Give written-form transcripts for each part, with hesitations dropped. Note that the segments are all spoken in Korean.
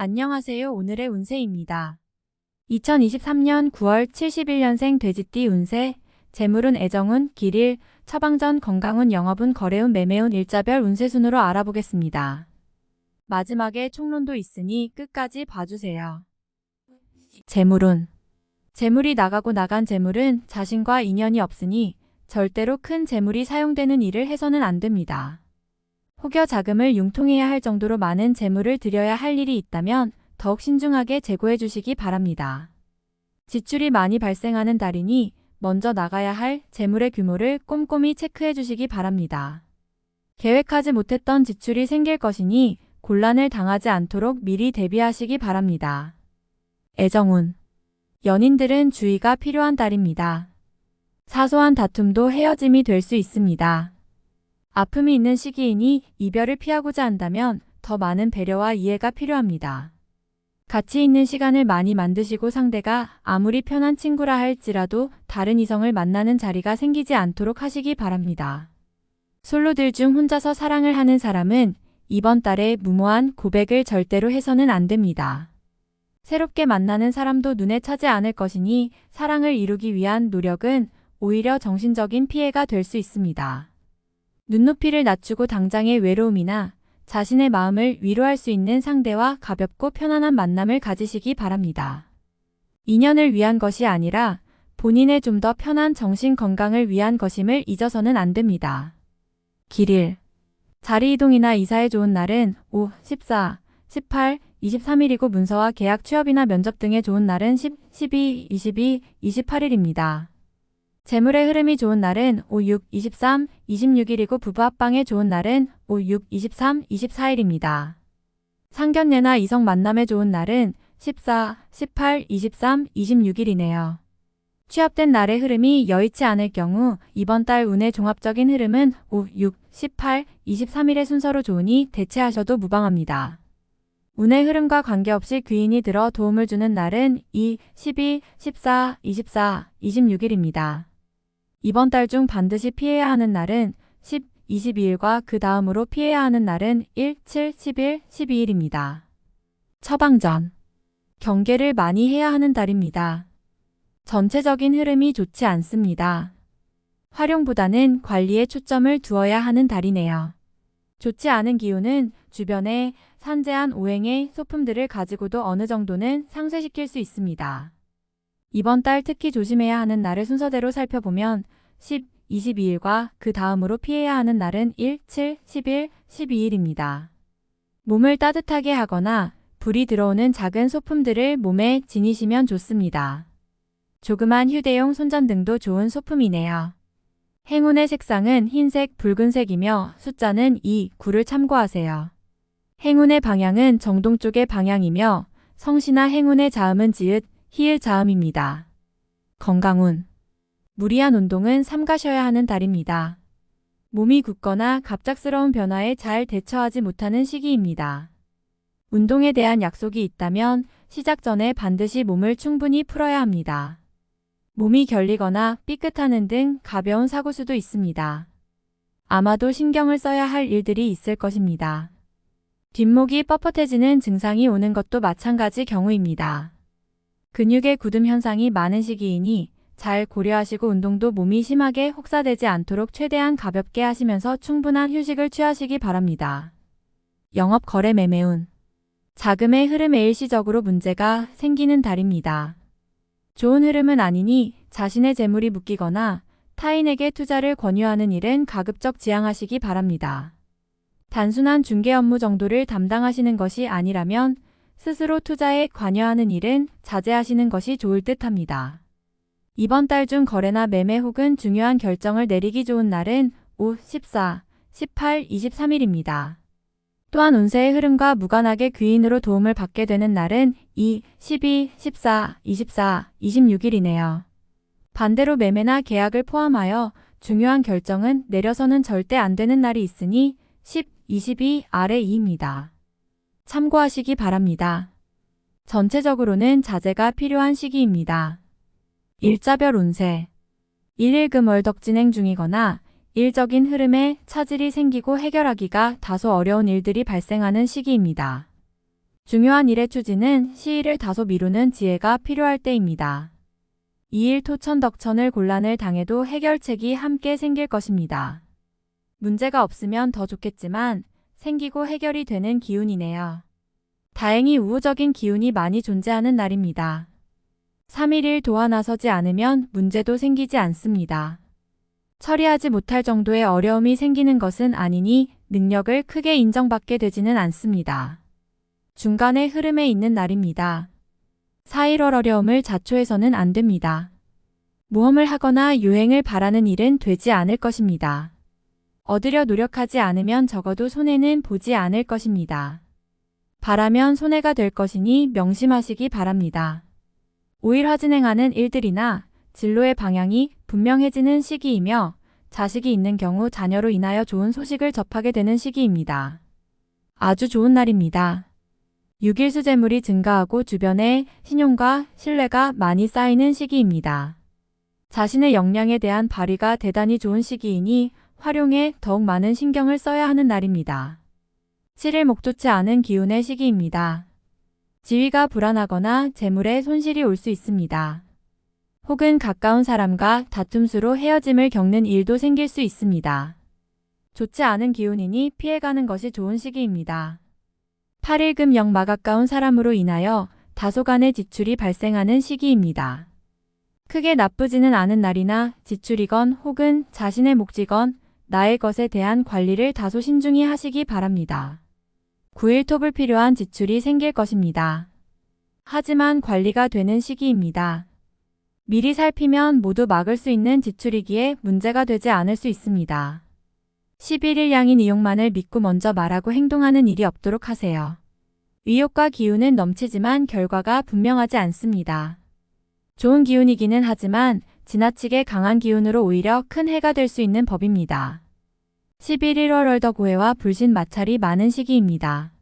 안녕하세요. 오늘의 운세입니다. 2023년 9월 71년생 돼지띠 운세, 재물운, 애정운, 길일, 처방전, 건강운, 영업운, 거래운, 매매운, 일자별 운세 순으로 알아보겠습니다. 마지막에 총론도 있으니 끝까지 봐주세요. 재물운. 재물이 나가고 나간 재물은 자신과 인연이 없으니 절대로 큰 재물이 사용되는 일을 해서는 안 됩니다. 혹여 자금을 융통해야 할 정도로 많은 재물을 들여야 할 일이 있다면 더욱 신중하게 재고해 주시기 바랍니다. 지출이 많이 발생하는 달이니 먼저 나가야 할 재물의 규모를 꼼꼼히 체크해 주시기 바랍니다. 계획하지 못했던 지출이 생길 것이니 곤란을 당하지 않도록 미리 대비하시기 바랍니다. 애정운. 연인들은 주의가 필요한 달입니다. 사소한 다툼도 헤어짐이 될 수 있습니다. 아픔이 있는 시기이니 이별을 피하고자 한다면 더 많은 배려와 이해가 필요합니다. 가치 있는 시간을 많이 만드시고 상대가 아무리 편한 친구라 할지라도 다른 이성을 만나는 자리가 생기지 않도록 하시기 바랍니다. 솔로들 중 혼자서 사랑을 하는 사람은 이번 달에 무모한 고백을 절대로 해서는 안 됩니다. 새롭게 만나는 사람도 눈에 차지 않을 것이니 사랑을 이루기 위한 노력은 오히려 정신적인 피해가 될 수 있습니다. 눈높이를 낮추고 당장의 외로움이나 자신의 마음을 위로할 수 있는 상대와 가볍고 편안한 만남을 가지시기 바랍니다. 인연을 위한 것이 아니라 본인의 좀 더 편한 정신 건강을 위한 것임을 잊어서는 안 됩니다. 길일. 자리 이동이나 이사에 좋은 날은 5, 14, 18, 23일이고 문서와 계약, 취업이나 면접 등에 좋은 날은 10, 12, 22, 28일입니다. 재물의 흐름이 좋은 날은 5, 6, 23, 26일이고 부부 합방에 좋은 날은 5, 6, 23, 24일입니다. 상견례나 이성 만남에 좋은 날은 14, 18, 23, 26일이네요. 취업된 날의 흐름이 여의치 않을 경우 이번 달 운의 종합적인 흐름은 5, 6, 18, 23일의 순서로 좋으니 대체하셔도 무방합니다. 운의 흐름과 관계없이 귀인이 들어 도움을 주는 날은 2, 12, 14, 24, 26일입니다. 이번 달 중 반드시 피해야 하는 날은 10, 22일과 그 다음으로 피해야 하는 날은 1, 7, 11, 12일입니다. 처방전. 경계를 많이 해야 하는 달입니다. 전체적인 흐름이 좋지 않습니다. 활용보다는 관리에 초점을 두어야 하는 달이네요. 좋지 않은 기운은 주변에 산재한 오행의 소품들을 가지고도 어느 정도는 상쇄시킬 수 있습니다. 이번 달 특히 조심해야 하는 날을 순서대로 살펴보면 10, 22일과 그 다음으로 피해야 하는 날은 1, 7, 11, 12일입니다. 몸을 따뜻하게 하거나 불이 들어오는 작은 소품들을 몸에 지니시면 좋습니다. 조그만 휴대용 손전등도 좋은 소품이네요. 행운의 색상은 흰색, 붉은색이며 숫자는 2, 9를 참고하세요. 행운의 방향은 정동 쪽의 방향이며 성씨나 행운의 자음은 지읒, 히읗 자음입니다. 건강운. 무리한 운동은 삼가셔야 하는 달입니다. 몸이 굳거나 갑작스러운 변화에 잘 대처하지 못하는 시기입니다. 운동에 대한 약속이 있다면 시작 전에 반드시 몸을 충분히 풀어야 합니다. 몸이 결리거나 삐끗하는 등 가벼운 사고수도 있습니다. 아마도 신경을 써야 할 일들이 있을 것입니다. 뒷목이 뻣뻣해지는 증상이 오는 것도 마찬가지 경우입니다. 근육의 굳음 현상이 많은 시기이니 잘 고려하시고 운동도 몸이 심하게 혹사되지 않도록 최대한 가볍게 하시면서 충분한 휴식을 취하시기 바랍니다. 영업, 거래, 매매운. 자금의 흐름에 일시적으로 문제가 생기는 달입니다. 좋은 흐름은 아니니 자신의 재물이 묶이거나 타인에게 투자를 권유하는 일은 가급적 지양하시기 바랍니다. 단순한 중개 업무 정도를 담당하시는 것이 아니라면 스스로 투자에 관여하는 일은 자제하시는 것이 좋을 듯 합니다. 이번 달 중 거래나 매매 혹은 중요한 결정을 내리기 좋은 날은 5, 14, 18, 23일입니다. 또한 운세의 흐름과 무관하게 귀인으로 도움을 받게 되는 날은 2, 12, 14, 24, 26일이네요. 반대로 매매나 계약을 포함하여 중요한 결정은 내려서는 절대 안 되는 날이 있으니 10, 22 아래 2입니다. 참고하시기 바랍니다. 전체적으로는 자제가 필요한 시기입니다. 일자별 운세. 일일금월덕 진행 중이거나 일적인 흐름에 차질이 생기고 해결하기가 다소 어려운 일들이 발생하는 시기입니다. 중요한 일의 추진은 시일을 다소 미루는 지혜가 필요할 때입니다. 이일 토천덕천을 곤란을 당해도 해결책이 함께 생길 것입니다. 문제가 없으면 더 좋겠지만 생기고 해결이 되는 기운이네요. 다행히 우호적인 기운이 많이 존재하는 날입니다. 3.1일 도와 나서지 않으면 문제도 생기지 않습니다. 처리하지 못할 정도의 어려움이 생기는 것은 아니니 능력을 크게 인정받게 되지는 않습니다. 중간의 흐름에 있는 날입니다. 4.1월 어려움을 자초해서는 안 됩니다. 모험을 하거나 유행을 바라는 일은 되지 않을 것입니다. 얻으려 노력하지 않으면 적어도 손해는 보지 않을 것입니다. 바라면 손해가 될 것이니 명심하시기 바랍니다. 5일 화진행하는 일들이나 진로의 방향이 분명해지는 시기이며 자식이 있는 경우 자녀로 인하여 좋은 소식을 접하게 되는 시기입니다. 아주 좋은 날입니다. 6일 수재물이 증가하고 주변에 신용과 신뢰가 많이 쌓이는 시기입니다. 자신의 역량에 대한 발휘가 대단히 좋은 시기이니 활용에 더욱 많은 신경을 써야 하는 날입니다. 7일 목좋지 않은 기운의 시기입니다. 지위가 불안하거나 재물에 손실이 올 수 있습니다. 혹은 가까운 사람과 다툼수로 헤어짐을 겪는 일도 생길 수 있습니다. 좋지 않은 기운이니 피해가는 것이 좋은 시기입니다. 8일 금영 가까운 사람으로 인하여 다소간의 지출이 발생하는 시기입니다. 크게 나쁘지는 않은 날이나 지출이건 혹은 자신의 몫이건 나의 것에 대한 관리를 다소 신중히 하시기 바랍니다. 9일 톱을 필요한 지출이 생길 것입니다. 하지만 관리가 되는 시기입니다. 미리 살피면 모두 막을 수 있는 지출이기에 문제가 되지 않을 수 있습니다. 11일 양인 이용만을 믿고 먼저 말하고 행동하는 일이 없도록 하세요. 의욕과 기운은 넘치지만 결과가 분명하지 않습니다. 좋은 기운이기는 하지만 지나치게 강한 기운으로 오히려 큰 해가 될 수 있는 법입니다. 11일 월월덕오해와 불신 마찰이 많은 시기입니다.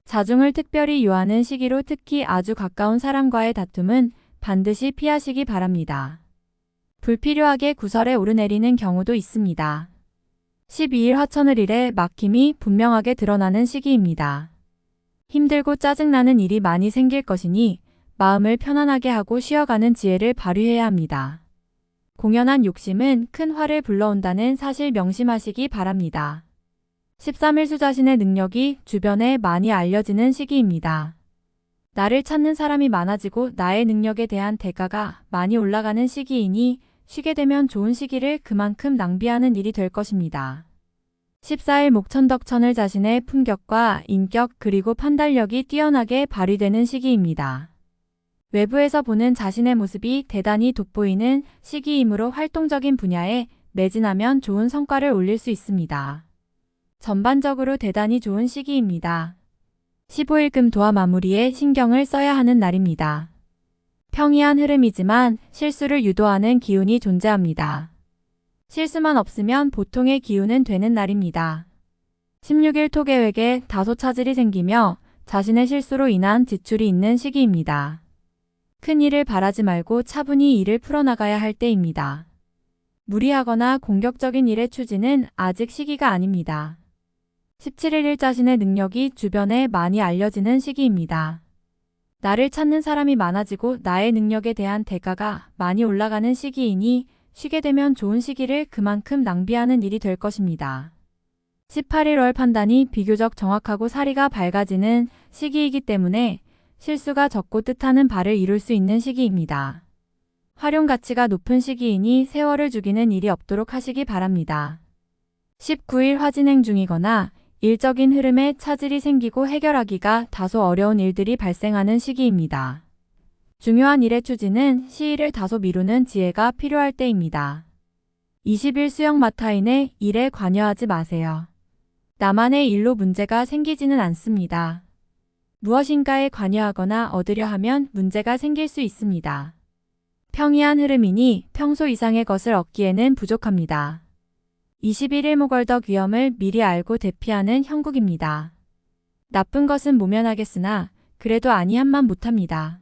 자중을 특별히 요하는 시기로 특히 아주 가까운 사람과의 다툼은 반드시 피하시기 바랍니다. 불필요하게 구설에 오르내리는 경우도 있습니다. 12일 화천을일에 막힘이 분명하게 드러나는 시기입니다. 힘들고 짜증나는 일이 많이 생길 것이니 마음을 편안하게 하고 쉬어가는 지혜를 발휘해야 합니다. 공연한 욕심은 큰 화를 불러온다는 사실 명심하시기 바랍니다. 13일 수자신의 능력이 주변에 많이 알려지는 시기입니다. 나를 찾는 사람이 많아지고 나의 능력에 대한 대가가 많이 올라가는 시기이니 쉬게 되면 좋은 시기를 그만큼 낭비하는 일이 될 것입니다. 14일 목천덕천을 자신의 품격과 인격 그리고 판단력이 뛰어나게 발휘되는 시기입니다. 외부에서 보는 자신의 모습이 대단히 돋보이는 시기이므로 활동적인 분야에 매진하면 좋은 성과를 올릴 수 있습니다. 전반적으로 대단히 좋은 시기입니다. 15일 금도와 마무리에 신경을 써야 하는 날입니다. 평이한 흐름이지만 실수를 유도하는 기운이 존재합니다. 실수만 없으면 보통의 기운은 되는 날입니다. 16일 토계획에 다소 차질이 생기며 자신의 실수로 인한 지출이 있는 시기입니다. 큰 일을 바라지 말고 차분히 일을 풀어나가야 할 때입니다. 무리하거나 공격적인 일의 추진은 아직 시기가 아닙니다. 17일 일자신의 능력이 주변에 많이 알려지는 시기입니다. 나를 찾는 사람이 많아지고 나의 능력에 대한 대가가 많이 올라가는 시기이니 쉬게 되면 좋은 시기를 그만큼 낭비하는 일이 될 것입니다. 18일 월 판단이 비교적 정확하고 사리가 밝아지는 시기이기 때문에 실수가 적고 뜻하는 바를 이룰 수 있는 시기입니다. 활용 가치가 높은 시기이니 세월을 죽이는 일이 없도록 하시기 바랍니다. 19일 화진행 중이거나 일적인 흐름에 차질이 생기고 해결하기가 다소 어려운 일들이 발생하는 시기입니다. 중요한 일의 추진은 시일을 다소 미루는 지혜가 필요할 때입니다. 20일 수영 마타인의 일에 관여하지 마세요. 나만의 일로 문제가 생기지는 않습니다. 무엇인가에 관여하거나 얻으려 하면 문제가 생길 수 있습니다. 평이한 흐름이니 평소 이상의 것을 얻기에는 부족합니다. 21일 목월덕 위험을 미리 알고 대피하는 형국입니다. 나쁜 것은 모면하겠으나 그래도 아니함만 못합니다.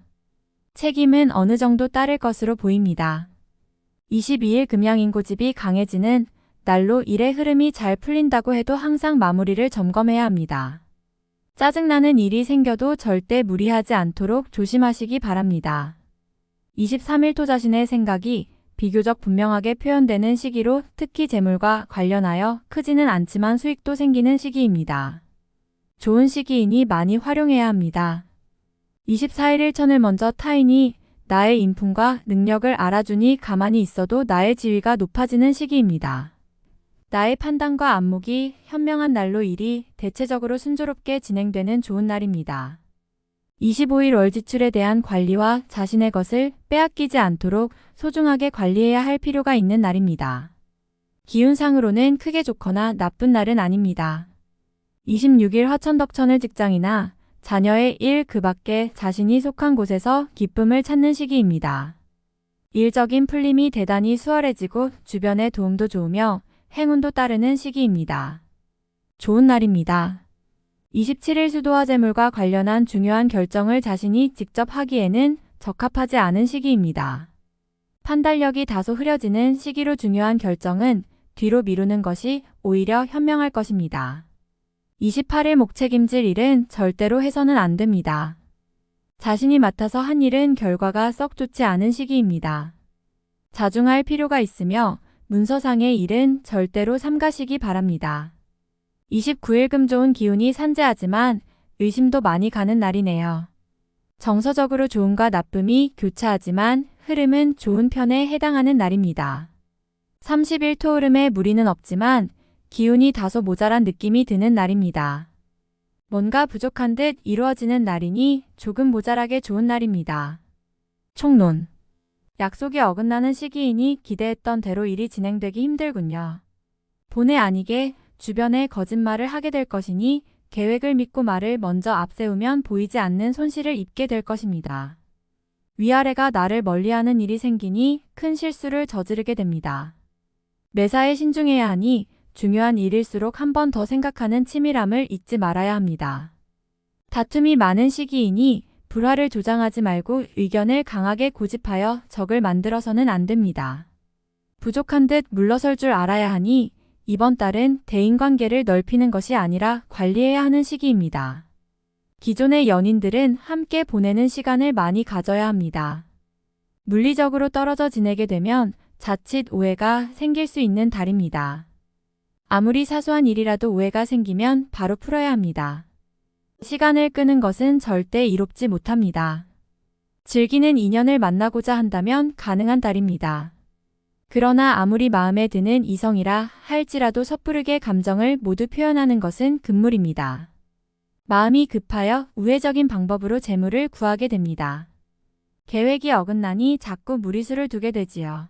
책임은 어느 정도 따를 것으로 보입니다. 22일 금양인고집이 강해지는 날로 일의 흐름이 잘 풀린다고 해도 항상 마무리를 점검해야 합니다. 짜증나는 일이 생겨도 절대 무리하지 않도록 조심하시기 바랍니다. 23일 또 자신의 생각이 비교적 분명하게 표현되는 시기로 특히 재물과 관련하여 크지는 않지만 수익도 생기는 시기입니다. 좋은 시기이니 많이 활용해야 합니다. 24일 일천을 먼저 타인이 나의 인품과 능력을 알아주니 가만히 있어도 나의 지위가 높아지는 시기입니다. 나의 판단과 안목이 현명한 날로 일이 대체적으로 순조롭게 진행되는 좋은 날입니다. 25일 월 지출에 대한 관리와 자신의 것을 빼앗기지 않도록 소중하게 관리해야 할 필요가 있는 날입니다. 기운상으로는 크게 좋거나 나쁜 날은 아닙니다. 26일 화천덕천을 직장이나 자녀의 일 그 밖에 자신이 속한 곳에서 기쁨을 찾는 시기입니다. 일적인 풀림이 대단히 수월해지고 주변의 도움도 좋으며 행운도 따르는 시기입니다. 좋은 날입니다. 27일 수도와 재물과 관련한 중요한 결정을 자신이 직접 하기에는 적합하지 않은 시기입니다. 판단력이 다소 흐려지는 시기로 중요한 결정은 뒤로 미루는 것이 오히려 현명할 것입니다. 28일 목 책임질 일은 절대로 해서는 안 됩니다. 자신이 맡아서 한 일은 결과가 썩 좋지 않은 시기입니다. 자중할 필요가 있으며 문서상의 일은 절대로 삼가시기 바랍니다. 29일 금 좋은 기운이 산재하지만 의심도 많이 가는 날이네요. 정서적으로 좋음과 나쁨이 교차하지만 흐름은 좋은 편에 해당하는 날입니다. 30일 토흐름에 무리는 없지만 기운이 다소 모자란 느낌이 드는 날입니다. 뭔가 부족한 듯 이루어지는 날이니 조금 모자라게 좋은 날입니다. 총론. 약속이 어긋나는 시기이니 기대했던 대로 일이 진행되기 힘들군요. 본의 아니게 주변에 거짓말을 하게 될 것이니 계획을 믿고 말을 먼저 앞세우면 보이지 않는 손실을 입게 될 것입니다. 위아래가 나를 멀리하는 일이 생기니 큰 실수를 저지르게 됩니다. 매사에 신중해야 하니 중요한 일일수록 한 번 더 생각하는 치밀함을 잊지 말아야 합니다. 다툼이 많은 시기이니 불화를 조장하지 말고 의견을 강하게 고집하여 적을 만들어서는 안 됩니다. 부족한 듯 물러설 줄 알아야 하니 이번 달은 대인관계를 넓히는 것이 아니라 관리해야 하는 시기입니다. 기존의 연인들은 함께 보내는 시간을 많이 가져야 합니다. 물리적으로 떨어져 지내게 되면 자칫 오해가 생길 수 있는 달입니다. 아무리 사소한 일이라도 오해가 생기면 바로 풀어야 합니다. 시간을 끄는 것은 절대 이롭지 못합니다. 즐기는 인연을 만나고자 한다면 가능한 달입니다. 그러나 아무리 마음에 드는 이성이라 할지라도 섣부르게 감정을 모두 표현하는 것은 금물입니다. 마음이 급하여 우회적인 방법으로 재물을 구하게 됩니다. 계획이 어긋나니 자꾸 무리수를 두게 되지요.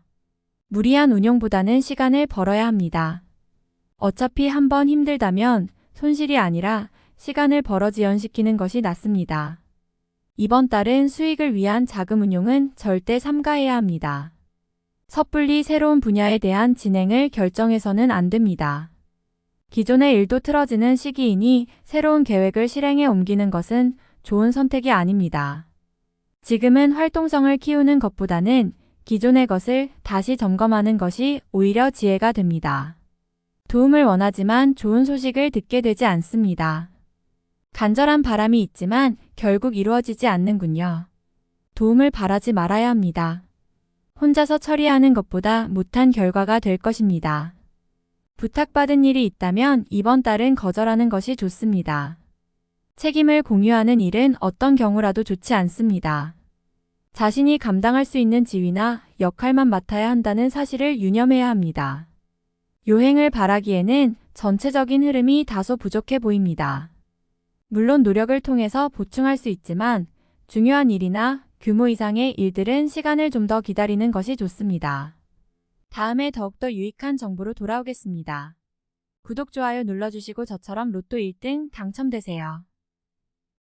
무리한 운용보다는 시간을 벌어야 합니다. 어차피 한번 힘들다면 손실이 아니라 시간을 벌어 지연시키는 것이 낫습니다. 이번 달은 수익을 위한 자금 운용은 절대 삼가해야 합니다. 섣불리 새로운 분야에 대한 진행을 결정해서는 안 됩니다. 기존의 일도 틀어지는 시기이니 새로운 계획을 실행에 옮기는 것은 좋은 선택이 아닙니다. 지금은 활동성을 키우는 것보다는 기존의 것을 다시 점검하는 것이 오히려 지혜가 됩니다. 도움을 원하지만 좋은 소식을 듣게 되지 않습니다. 간절한 바람이 있지만 결국 이루어지지 않는군요. 도움을 바라지 말아야 합니다. 혼자서 처리하는 것보다 못한 결과가 될 것입니다. 부탁받은 일이 있다면 이번 달은 거절하는 것이 좋습니다. 책임을 공유하는 일은 어떤 경우라도 좋지 않습니다. 자신이 감당할 수 있는 지위나 역할만 맡아야 한다는 사실을 유념해야 합니다. 요행을 바라기에는 전체적인 흐름이 다소 부족해 보입니다. 물론 노력을 통해서 보충할 수 있지만 중요한 일이나 규모 이상의 일들은 시간을 좀 더 기다리는 것이 좋습니다. 다음에 더욱더 유익한 정보로 돌아오겠습니다. 구독, 좋아요 눌러주시고 저처럼 로또 1등 당첨되세요.